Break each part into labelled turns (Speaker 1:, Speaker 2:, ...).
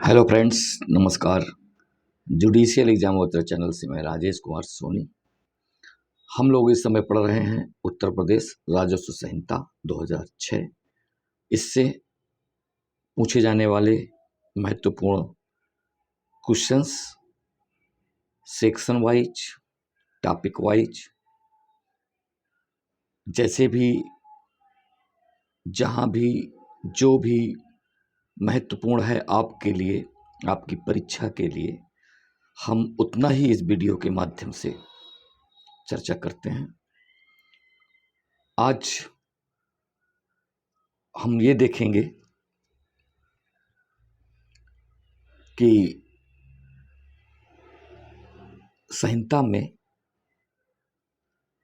Speaker 1: Hello friends, नमस्कार। Judicial exam voter channel से मैं राजेश कुमार सोनी। हम लोग इस समय पढ़ रहे हैं उत्तर प्रदेश राजस्व संहिता 2006। इससे पूछे जाने वाले महत्वपूर्ण questions section wise, topic wise, जैसे भी जहाँ भी जो भी महत्वपूर्ण है आपके लिए, आपकी परीक्षा के लिए, हम उतना ही इस वीडियो के माध्यम से चर्चा करते हैं। आज हम ये देखेंगे कि संहिता में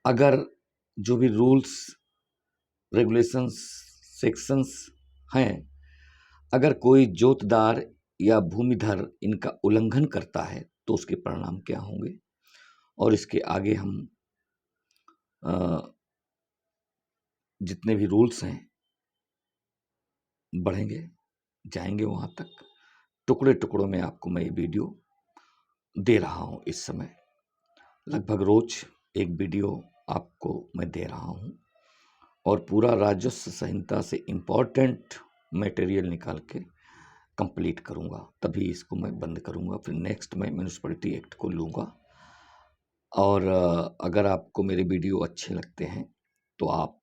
Speaker 1: अगर जो भी रूल्स, रेगुलेशंस, सेक्शंस हैं, अगर कोई जोतदार या भूमिधर इनका उल्लंघन करता है तो उसके परिणाम क्या होंगे। और इसके आगे हम जितने भी रूल्स हैं बढ़ेंगे, जाएंगे वहाँ तक। टुकड़े टुकड़ों में आपको मैं ये वीडियो दे रहा हूँ। इस समय लगभग रोज एक वीडियो आपको मैं दे रहा हूँ और पूरा राजस्व संहिता से इम्पोर्टेंट मटेरियल निकाल के कंप्लीट करूँगा, तभी इसको मैं बंद करूँगा। फिर नेक्स्ट मैं म्यूनिसिपैलिटी एक्ट को लूँगा। और अगर आपको मेरे वीडियो अच्छे लगते हैं तो आप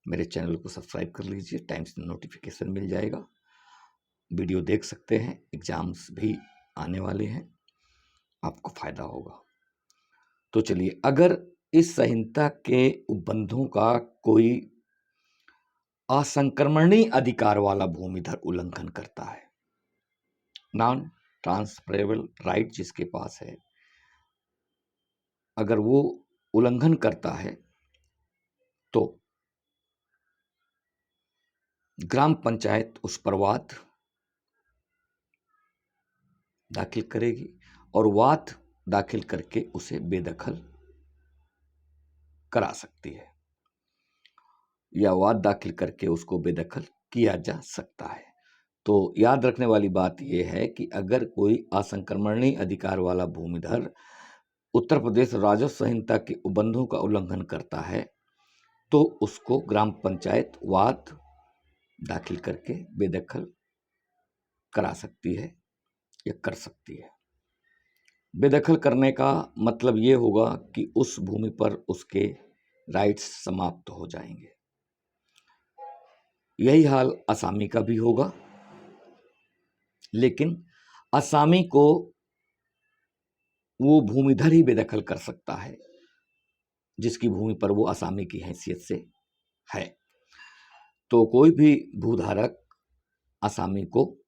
Speaker 1: मेरे चैनल को सब्सक्राइब कर लीजिए, टाइम से नोटिफिकेशन मिल जाएगा, वीडियो देख सकते हैं। एग्ज़ाम्स भी आने वाले हैं, आपको फ़ायदा होगा। तो चलिए, अगर इस संहिता के उपबंधों का कोई असंक्रमणीय अधिकार वाला भूमिधर उल्लंघन करता है, नॉन ट्रांसफरेबल राइट जिसके पास है, अगर वो उल्लंघन करता है तो ग्राम पंचायत उस पर वाद दाखिल करेगी और वाद दाखिल करके उसे बेदखल करा सकती है या वाद दाखिल करके उसको बेदखल किया जा सकता है। तो याद रखने वाली बात यह है कि अगर कोई असंक्रमणीय अधिकार वाला भूमिधर उत्तर प्रदेश राजस्व संहिता के उपबंधों का उल्लंघन करता है तो उसको ग्राम पंचायत वाद दाखिल करके बेदखल करा सकती है या कर सकती है। बेदखल करने का मतलब ये होगा कि उस भूमि पर उसके राइट्स समाप्त हो जाएंगे। यही हाल असामी का भी होगा, लेकिन असामी को वो भूमिधर ही बेदखल कर सकता है जिसकी भूमि पर वो असामी की हैसियत से है। तो कोई भी भूधारक असामी को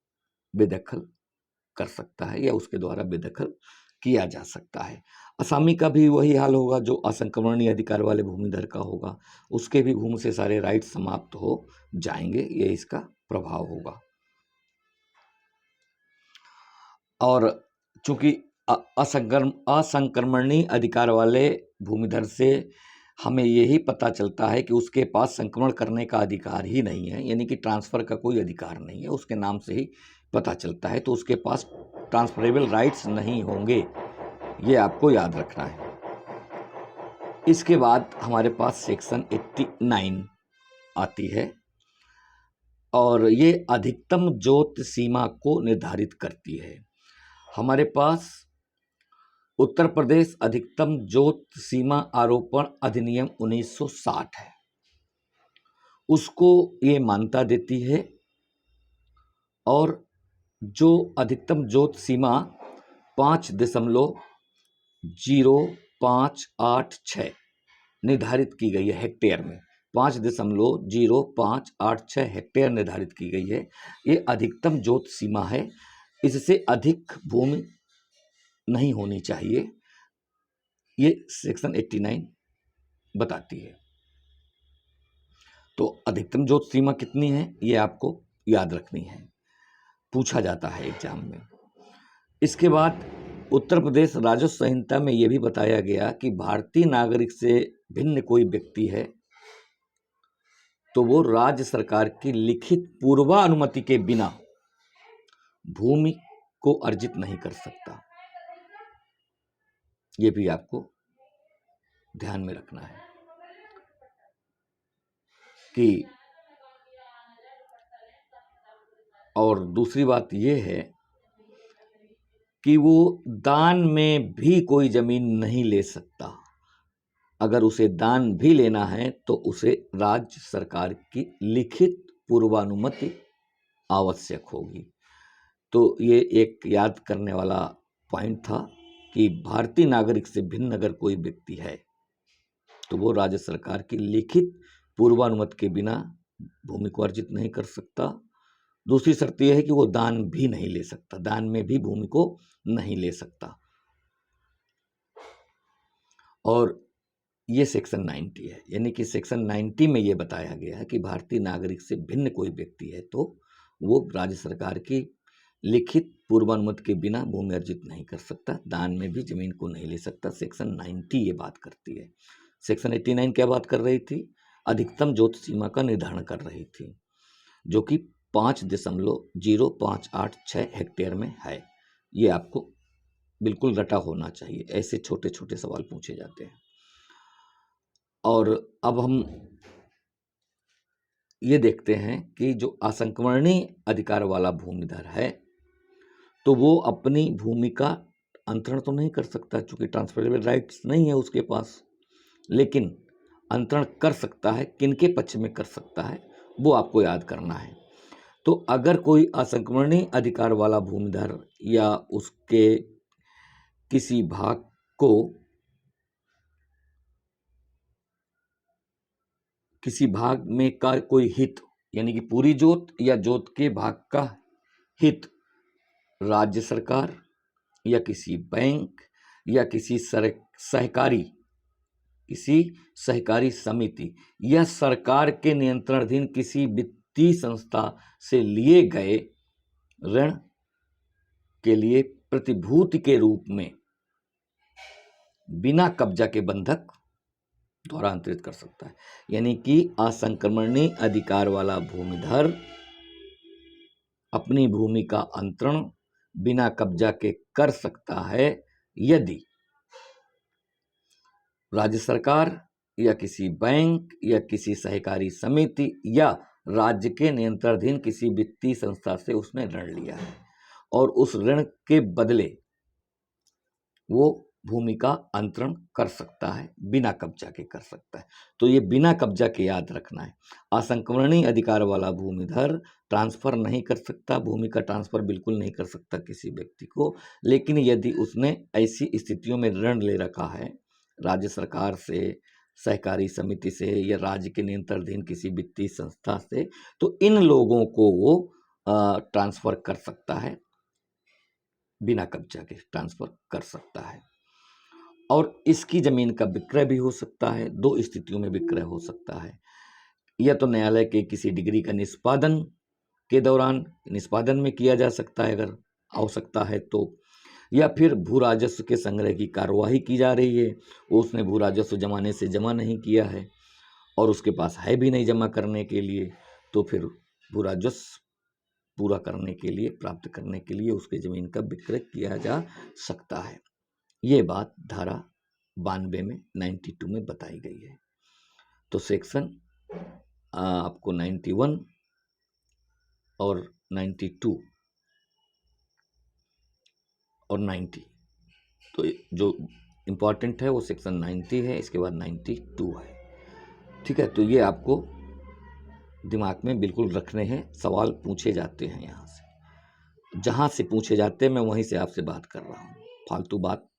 Speaker 1: बेदखल कर सकता है या उसके द्वारा बेदखल किया जा सकता है। असामी का भी वही हाल होगा जो असंक्रमणीय अधिकार वाले भूमिधर का होगा, उसके भी भूमि से सारे राइट समाप्त हो जाएंगे, ये इसका प्रभाव होगा। और चूंकि असंक्रमणीय अधिकार वाले भूमिधर से हमें यही पता चलता है कि उसके पास संक्रमण करने का अधिकार ही नहीं है, यानी कि ट्रांसफ़र का कोई अधिकार नहीं है, उसके नाम से ही पता चलता है। तो उसके पास ट्रांसफरेबल राइट्स नहीं होंगे, ये आपको याद रखना है। इसके बाद हमारे पास सेक्शन 89 आती है और ये अधिकतम जोत सीमा को निर्धारित करती है। हमारे पास उत्तर प्रदेश अधिकतम जोत सीमा आरोपण अधिनियम 1960 है, उसको ये मान्यता देती है। और जो अधिकतम जोत सीमा 5.0586 निर्धारित की गई है हेक्टेयर में, 5.0586 हेक्टेयर निर्धारित की गई है, ये अधिकतम जोत सीमा है। इससे अधिक भूमि नहीं होनी चाहिए, ये सेक्शन 89 बताती है। तो अधिकतम जोत सीमा कितनी है ये आपको याद रखनी है, पूछा जाता है एग्जाम में। इसके बाद उत्तर प्रदेश राजस्व संहिता में यह भी बताया गया कि भारतीय नागरिक से भिन्न कोई व्यक्ति है तो वो राज्य सरकार की लिखित पूर्वानुमति के बिना भूमि को अर्जित नहीं कर सकता। ये भी आपको ध्यान में रखना है कि, और दूसरी बात ये है कि वो दान में भी कोई जमीन नहीं ले सकता। अगर उसे दान भी लेना है तो उसे राज्य सरकार की लिखित पूर्वानुमति आवश्यक होगी। तो ये एक याद करने वाला पॉइंट था कि भारतीय नागरिक से भिन्न अगर कोई व्यक्ति है तो वो राज्य सरकार की लिखित पूर्वानुमति के बिना भूमि को अर्जित नहीं कर सकता। दूसरी शर्त यह है कि वो दान भी नहीं ले सकता, दान में भी भूमि को नहीं ले सकता। और ये सेक्शन 90 है, यानी कि सेक्शन 90 में ये बताया गया है कि भारतीय नागरिक से भिन्न कोई व्यक्ति है तो वो राज्य सरकार की लिखित पूर्वानुमति के बिना भूमि अर्जित नहीं कर सकता, दान में भी जमीन को नहीं ले सकता। सेक्शन 90 ये बात करती है। सेक्शन 89 क्या बात कर रही थी? अधिकतम जोत सीमा का निर्धारण कर रही थी, जो कि 5.0586 हेक्टेयर में है। ये आपको बिल्कुल रटा होना चाहिए, ऐसे छोटे छोटे सवाल पूछे जाते हैं। और अब हम ये देखते हैं कि जो असंक्रमणीय अधिकार वाला भूमिधर है तो वो अपनी भूमि का अंतरण तो नहीं कर सकता, चूंकि ट्रांसफरेबल राइट्स नहीं है उसके पास, लेकिन अंतरण कर सकता है। किनके पक्ष में कर सकता है वो आपको याद करना है। तो अगर कोई असंक्रमणीय अधिकार वाला भूमिधर या उसके किसी भाग को किसी भाग में का कोई हित, यानी कि पूरी जोत या जोत के भाग का हित राज्य सरकार या किसी बैंक या किसी सहकारी समिति या सरकार के नियंत्रणाधीन किसी वित्तीय संस्था से लिए गए ऋण के लिए प्रतिभूति के रूप में बिना कब्जा के बंधक द्वारा अंतरित कर सकता है। यानी कि असंक्रमणीय अधिकार वाला भूमिधर अपनी भूमि का अंतरण बिना कब्जा के कर सकता है यदि राज्य सरकार या किसी बैंक या किसी सहकारी समिति या राज्य के नियंत्रणाधीन किसी वित्तीय संस्था से उसने ऋण लिया है और उस ऋण के बदले वो भूमि का अंतरण कर सकता है, बिना कब्जा के कर सकता है। तो ये बिना कब्जा के याद रखना है। असंक्रमणीय अधिकार वाला भूमिधर ट्रांसफर नहीं कर सकता, भूमि का ट्रांसफर बिल्कुल नहीं कर सकता किसी व्यक्ति को, लेकिन यदि उसने ऐसी स्थितियों में ऋण ले रखा है राज्य सरकार से, सहकारी समिति से या राज्य के नियंत्रणाधीन किसी वित्तीय संस्था से, तो इन लोगों को वो ट्रांसफर कर सकता है, बिना कब्जा के ट्रांसफर कर सकता है। और इसकी जमीन का विक्रय भी हो सकता है। दो स्थितियों में विक्रय हो सकता है, या तो न्यायालय के किसी डिग्री का निष्पादन के दौरान निष्पादन में किया जा सकता है अगर आवश्यकता है तो, या फिर भू राजस्व के संग्रह की कार्यवाही की जा रही है, उसने भू राजस्व जमाने से जमा नहीं किया है और उसके पास है भी नहीं जमा करने के लिए, तो फिर भू राजस्व पूरा करने के लिए, प्राप्त करने के लिए उसके जमीन का विक्रय किया जा सकता है। ये बात धारा 92 में 92 में बताई गई है। तो सेक्शन आपको 91 और 92 और 90, तो जो इम्पॉर्टेंट है वो सेक्शन 90 है, इसके बाद 92 है। ठीक है, तो ये आपको दिमाग में बिल्कुल रखने हैं। सवाल पूछे जाते हैं यहाँ से, जहाँ से पूछे जाते हैं मैं वहीं से आपसे बात कर रहा हूँ। फालतू बात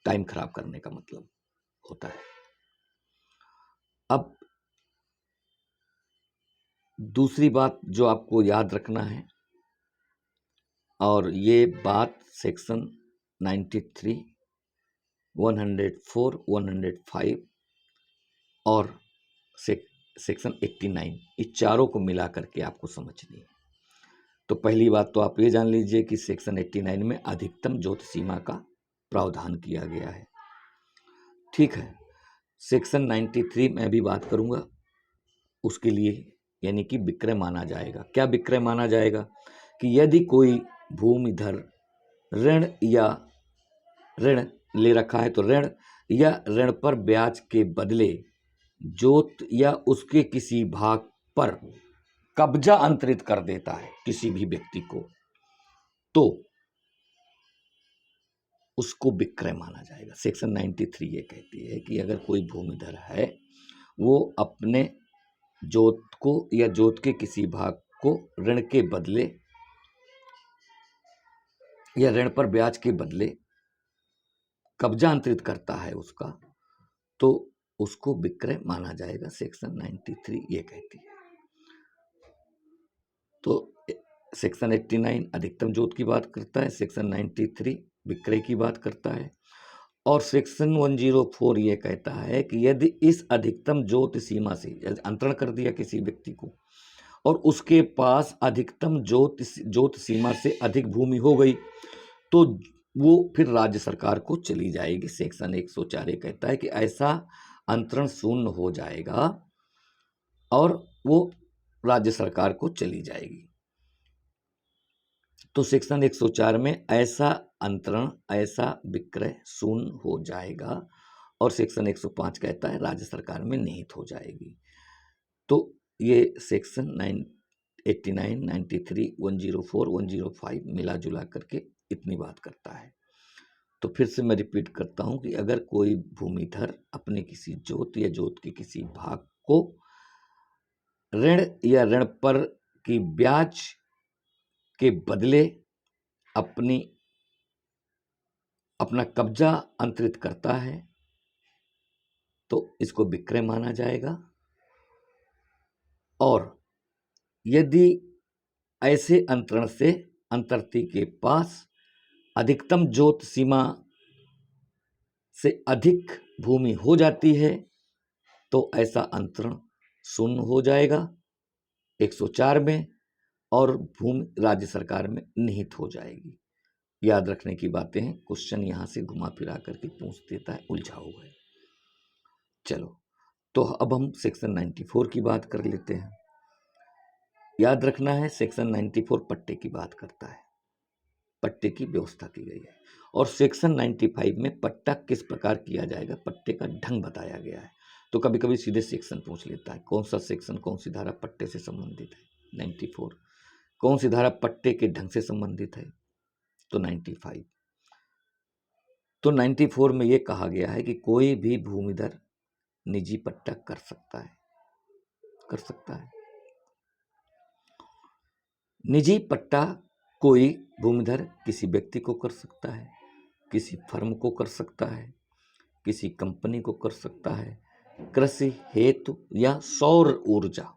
Speaker 1: टाइम खराब करने का मतलब होता है। अब दूसरी बात जो आपको याद रखना है, और ये बात सेक्शन 93, 104, 105 और सेक्शन 89, इस चारों को मिला करके आपको समझनी है। तो पहली बात तो आप ये जान लीजिए कि सेक्शन 89 में अधिकतम जोत सीमा का प्रावधान किया गया है। ठीक है, सेक्शन 93 में भी बात करूंगा उसके लिए, यानी कि विक्रय माना जाएगा। क्या विक्रय माना जाएगा कि यदि कोई भूमिधर ऋण ले रखा है तो ऋण या ऋण पर ब्याज के बदले जोत या उसके किसी भाग पर कब्जा अंतरित कर देता है किसी भी व्यक्ति को, तो उसको विक्रय माना जाएगा। सेक्शन 93 ये कहती है कि अगर कोई भूमिधर है वो अपने जोत को या जोत के किसी भाग को ऋण के बदले या ऋण पर ब्याज के बदले कब्जा अंतरित करता है उसका, तो उसको विक्रय माना जाएगा। सेक्शन 93 ये कहती है। तो सेक्शन 89 अधिकतम जोत की बात करता है, सेक्शन 93 विक्रय की बात करता है, और सेक्शन 104 ये कहता है कि यदि इस अधिकतम जोत सीमा से अंतरण कर दिया किसी व्यक्ति को और उसके पास अधिकतम जोत सीमा से अधिक भूमि हो गई तो वो फिर राज्य सरकार को चली जाएगी। सेक्शन 104 ये कहता है कि ऐसा अंतरण शून्य हो जाएगा और वो राज्य सरकार को चली जाएगी। तो सेक्शन 104 में ऐसा अंतरण, ऐसा विक्रय शून्य हो जाएगा, और सेक्शन 105 कहता है राज्य सरकार में निहित हो जाएगी। तो ये सेक्शन 89, 93, 104, 105 मिला जुला करके इतनी बात करता है। तो फिर से मैं रिपीट करता हूं कि अगर कोई भूमिधर अपने किसी जोत या जोत के किसी भाग को ऋण या ऋण पर की ब्याज के बदले अपना कब्जा अंतरित करता है तो इसको विक्रय माना जाएगा। और यदि ऐसे अंतरण से अंतर्ती के पास अधिकतम जोत सीमा से अधिक भूमि हो जाती है तो ऐसा अंतरण शून्य हो जाएगा 104 में, और भूमि राज्य सरकार में निहित हो जाएगी। याद रखने की बातें हैं, क्वेश्चन यहां से घुमा फिरा करके पूछ देता है, उलझा हुआ है। चलो, तो अब हम सेक्शन 94 की बात कर लेते हैं। याद रखना है, सेक्शन 94 पट्टे की बात करता है, पट्टे की व्यवस्था की गई है। और सेक्शन 95 में पट्टा किस प्रकार किया जाएगा, पट्टे का ढंग बताया गया है। तो कभी कभी सीधे सेक्शन पूछ लेता है, कौन सा सेक्शन, कौन सी धारा पट्टे से संबंधित है, 94। कौन सी धारा पट्टे के ढंग से संबंधित है, तो 95। तो 94 में यह कहा गया है कि कोई भी भूमिधर निजी पट्टा कर सकता है, कर सकता है। निजी पट्टा कोई भूमिधर किसी व्यक्ति को कर सकता है, किसी फर्म को कर सकता है, किसी कंपनी को कर सकता है, कृषि हेतु या सौर ऊर्जा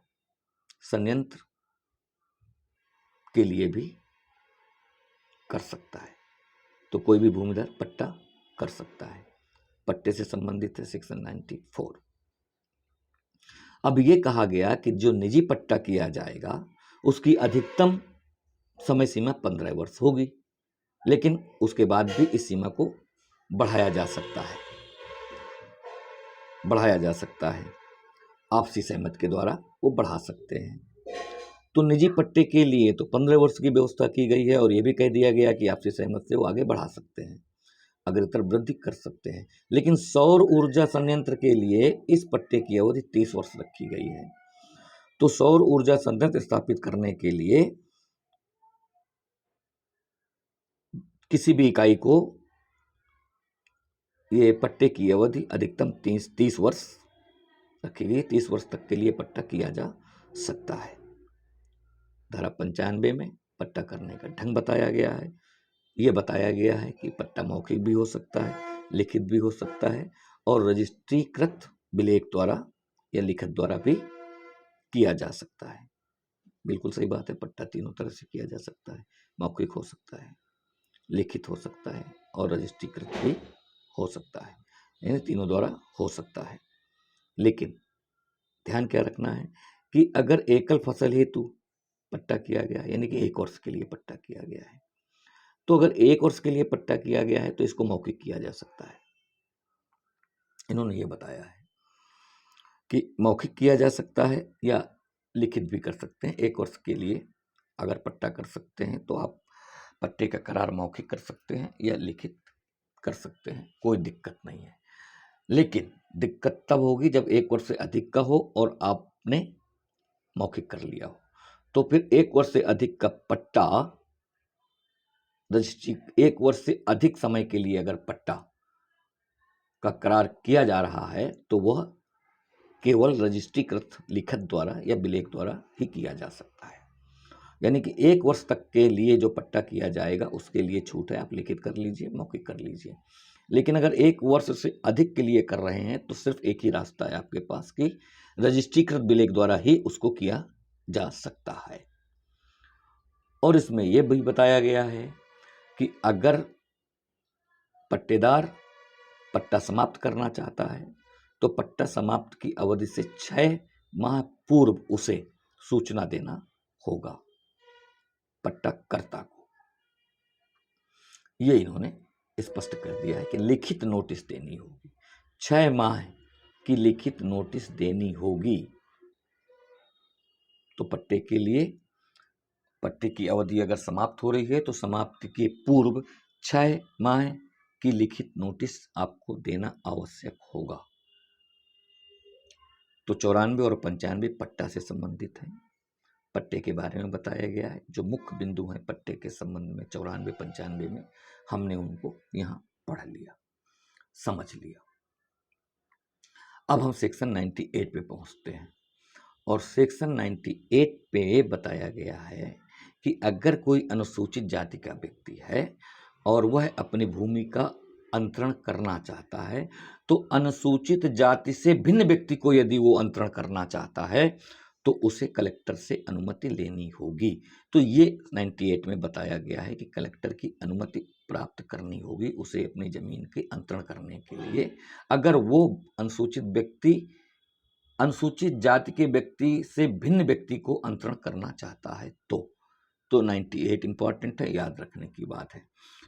Speaker 1: संयंत्र के लिए भी कर सकता है। तो कोई भी भूमिधर पट्टा कर सकता है, पट्टे से संबंधित है सेक्शन 94। अब ये कहा गया कि जो निजी पट्टा किया जाएगा उसकी अधिकतम समय सीमा 15 वर्ष होगी, लेकिन उसके बाद भी इस सीमा को बढ़ाया जा सकता है, बढ़ाया जा सकता है, आपसी सहमति के द्वारा वो बढ़ा सकते हैं। तो निजी पट्टे के लिए तो 15 वर्ष की व्यवस्था की गई है, और ये भी कह दिया गया कि आपसी सहमति से वो आगे बढ़ा सकते हैं, अग्रतर वृद्धि कर सकते हैं। लेकिन सौर ऊर्जा संयंत्र के लिए इस पट्टे की अवधि 30 वर्ष रखी गई है। तो सौर ऊर्जा संयंत्र स्थापित करने के लिए किसी भी इकाई को ये पट्टे की अवधि अधिकतम 30 वर्ष रखी गई। 30 वर्ष तक के लिए पट्टा किया जा सकता है। धारा 95 में पट्टा करने का ढंग बताया गया है। यह बताया गया है कि पट्टा मौखिक भी हो सकता है, लिखित भी हो सकता है, और रजिस्ट्रीकृत विलेख द्वारा या लिखित द्वारा भी किया जा सकता है। बिल्कुल सही बात है, पट्टा तीनों तरह से किया जा सकता है, मौखिक हो सकता है, लिखित हो सकता है, और रजिस्ट्रीकृत भी हो सकता है, यानी तीनों द्वारा हो सकता है। लेकिन ध्यान क्या रखना है कि अगर एकल फसल हेतु पट्टा किया गया, यानी कि 1 वर्ष के लिए पट्टा किया गया है, तो अगर 1 वर्ष के लिए पट्टा किया गया है तो इसको मौखिक किया जा सकता है। इन्होंने ये बताया है कि मौखिक किया जा सकता है या लिखित भी कर सकते हैं 1 वर्ष के लिए अगर पट्टा कर सकते हैं तो आप पट्टे का करार मौखिक कर सकते हैं या लिखित कर सकते हैं, कोई दिक्कत नहीं है। लेकिन दिक्कत तब होगी जब 1 वर्ष से अधिक का हो और आपने मौखिक कर लिया हो। तो फिर 1 वर्ष से अधिक का पट्टा रजिस्ट्री, 1 वर्ष से अधिक समय के लिए अगर पट्टा का करार किया जा रहा है तो वह केवल रजिस्ट्रीकृत लिखत द्वारा या विलेख द्वारा ही किया जा सकता है। यानी कि 1 वर्ष तक के लिए जो पट्टा किया जाएगा उसके लिए छूट है, आप लिखित कर लीजिए, मौखिक कर लीजिए। लेकिन अगर 1 वर्ष से अधिक के लिए कर रहे हैं तो सिर्फ एक ही रास्ता है आपके पास कि रजिस्ट्रीकृत विलेख द्वारा ही उसको किया जा सकता है। और इसमें यह भी बताया गया है कि अगर पट्टेदार पट्टा समाप्त करना चाहता है तो पट्टा समाप्त की अवधि से 6 माह पूर्व उसे सूचना देना होगा पट्टा कर्ता को। ये इन्होंने स्पष्ट कर दिया है कि लिखित नोटिस देनी होगी, 6 माह की लिखित नोटिस देनी होगी। तो पट्टे के लिए पट्टे की अवधि अगर समाप्त हो रही है तो समाप्ति के पूर्व 6 माह की लिखित नोटिस आपको देना आवश्यक होगा। तो 94 और 95 पट्टा से संबंधित है, पट्टे के बारे में बताया गया है। जो मुख्य बिंदु हैं पट्टे के संबंध में 94-95 में, हमने उनको यहाँ पढ़ लिया, समझ लिया। अब हम सेक्शन 98 पे पहुँचते हैं और सेक्शन 98 पे बताया गया है कि अगर कोई अनुसूचित जाति का व्यक्ति है और वह अपनी भूमि का अंतरण करना चाहता है तो अनुसूचित जाति से भिन्न व्यक्ति को यदि वो अंतरण करना चाहता है तो उसे कलेक्टर से अनुमति लेनी होगी। तो ये 98 में बताया गया है कि कलेक्टर की अनुमति प्राप्त करनी होगी उसे अपनी जमीन के अंतरण करने के लिए। अगर वो अनुसूचित जाति के व्यक्ति से भिन्न व्यक्ति को अंतरण करना चाहता है तो 98 इंपॉर्टेंट है, याद रखने की बात है।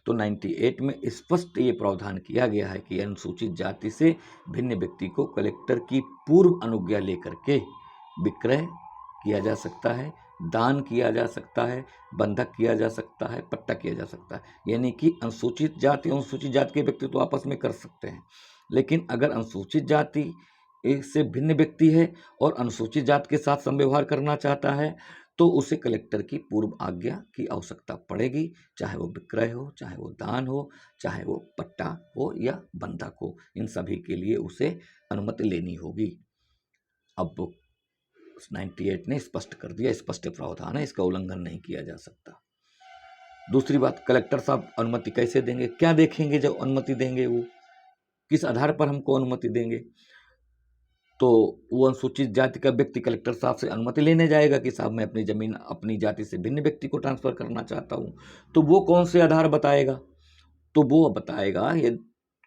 Speaker 1: तो 98 में स्पष्ट ये प्रावधान किया गया है कि अनुसूचित जाति से भिन्न व्यक्ति को कलेक्टर की पूर्व अनुज्ञा लेकर के विक्रय किया जा सकता है, दान किया जा सकता है, बंधक किया जा सकता है, पट्टा किया जा सकता है। यानी कि अनुसूचित जाति के व्यक्ति तो आपस में कर सकते हैं, लेकिन अगर अनुसूचित जाति से भिन्न व्यक्ति है और अनुसूचित जाति के साथ समव्यवहार करना चाहता है तो उसे कलेक्टर की पूर्व आज्ञा की आवश्यकता पड़ेगी, चाहे वो विक्रय हो, चाहे वो दान हो, चाहे वो पट्टा हो या बंधक हो, इन सभी के लिए उसे अनुमति लेनी होगी। अब 98 ने स्पष्ट कर दिया, स्पष्ट प्रावधान है, इसका उल्लंघन नहीं किया जा सकता। दूसरी बात, कलेक्टर साहब अनुमति कैसे देंगे, क्या देखेंगे जब अनुमति देंगे, वो किस आधार पर हमको अनुमति देंगे? तो वो अनुसूचित जाति का व्यक्ति कलेक्टर साहब से अनुमति लेने जाएगा कि साहब मैं अपनी जमीन अपनी जाति से भिन्न व्यक्ति को ट्रांसफर करना चाहता हूँ। तो वो कौन से आधार बताएगा? तो वो बताएगा ये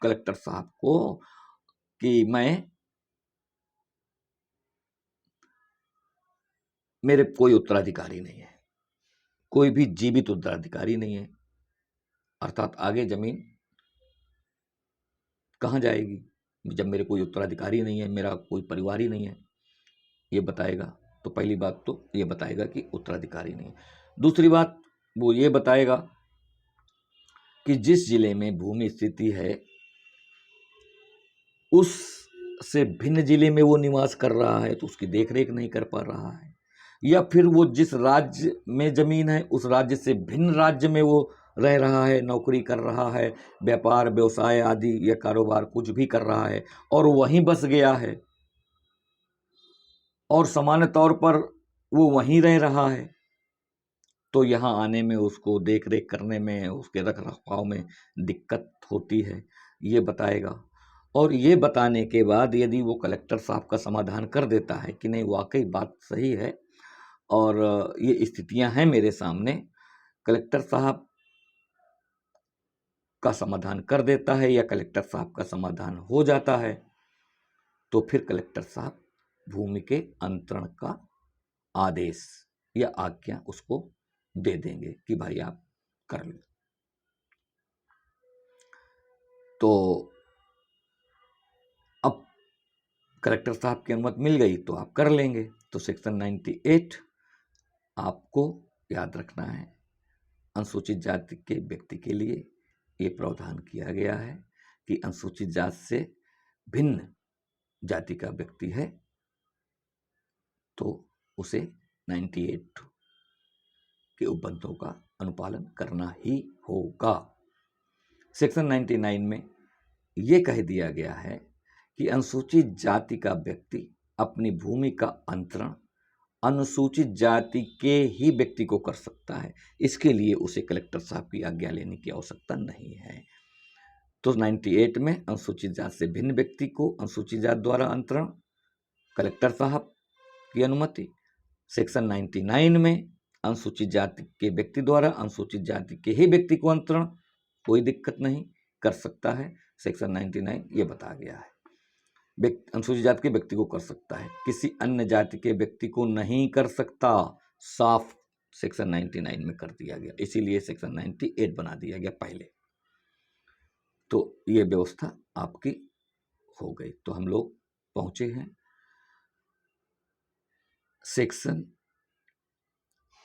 Speaker 1: कलेक्टर साहब को कि मेरे कोई उत्तराधिकारी नहीं है, कोई भी जीवित उत्तराधिकारी नहीं है, अर्थात आगे जमीन कहाँ जाएगी जब मेरे कोई उत्तराधिकारी नहीं है, मेरा कोई परिवार ही नहीं है, ये बताएगा। तो पहली बात तो ये बताएगा कि उत्तराधिकारी नहीं है। दूसरी बात वो ये बताएगा कि जिस जिले में भूमि स्थिति है उससे भिन्न जिले में वो निवास कर रहा है तो उसकी देखरेख नहीं कर पा रहा है, या फिर वो जिस राज्य में जमीन है उस राज्य से भिन्न राज्य में वो रह रहा है, नौकरी कर रहा है, व्यापार व्यवसाय आदि या कारोबार कुछ भी कर रहा है और वहीं बस गया है और सामान्य तौर पर वो वहीं रह रहा है, तो यहाँ आने में उसको देख रेख करने में, उसके रख रखाव में दिक्कत होती है, ये बताएगा। और ये बताने के बाद यदि वो कलेक्टर साहब का समाधान कर देता है कि नहीं वाकई बात सही है और ये स्थितियां हैं मेरे सामने, कलेक्टर साहब का समाधान कर देता है या कलेक्टर साहब का समाधान हो जाता है, तो फिर कलेक्टर साहब भूमि के अंतरण का आदेश या आज्ञा उसको दे देंगे कि भाई आप कर लो। तो अब कलेक्टर साहब की अनुमति मिल गई तो आप कर लेंगे। तो सेक्शन 98 आपको याद रखना है, अनुसूचित जाति के व्यक्ति के लिए ये प्रावधान किया गया है कि अनुसूचित जाति से भिन्न जाति का व्यक्ति है तो उसे 98 के उपबंधों का अनुपालन करना ही होगा। सेक्शन 99 में ये कह दिया गया है कि अनुसूचित जाति का व्यक्ति अपनी भूमि का अंतरण अनुसूचित जाति के ही व्यक्ति को कर सकता है। इसके लिए उसे कलेक्टर साहब की आज्ञा लेने की आवश्यकता नहीं है। तो 98 में अनुसूचित जाति से भिन्न व्यक्ति को अनुसूचित जाति द्वारा अंतरण कलेक्टर साहब की अनुमति। सेक्शन 99 में अनुसूचित जाति के व्यक्ति द्वारा अनुसूचित जाति के ही व्यक्ति को अंतरण कोई दिक्कत नहीं, कर सकता है। सेक्शन 99 ये बता गया है अनुसूचित जाति के व्यक्ति को कर सकता है, किसी अन्य जाति के व्यक्ति को नहीं कर सकता। साफ सेक्शन 99 में कर दिया गया, इसीलिए सेक्शन 98 बना दिया गया पहले। तो ये व्यवस्था आपकी हो गई। तो हम लोग पहुंचे हैं सेक्शन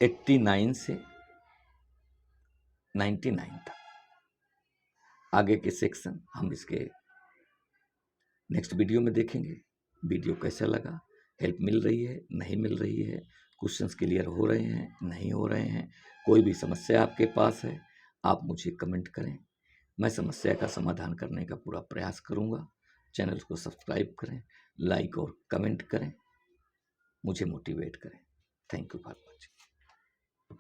Speaker 1: 89 से 99 तक। आगे के सेक्शन हम इसके नेक्स्ट वीडियो में देखेंगे। वीडियो कैसा लगा, हेल्प मिल रही है नहीं मिल रही है, क्वेश्चंस क्लियर हो रहे हैं नहीं हो रहे हैं, कोई भी समस्या आपके पास है आप मुझे कमेंट करें, मैं समस्या का समाधान करने का पूरा प्रयास करूंगा। चैनल को सब्सक्राइब करें, लाइक और कमेंट करें, मुझे मोटिवेट करें। Thank you.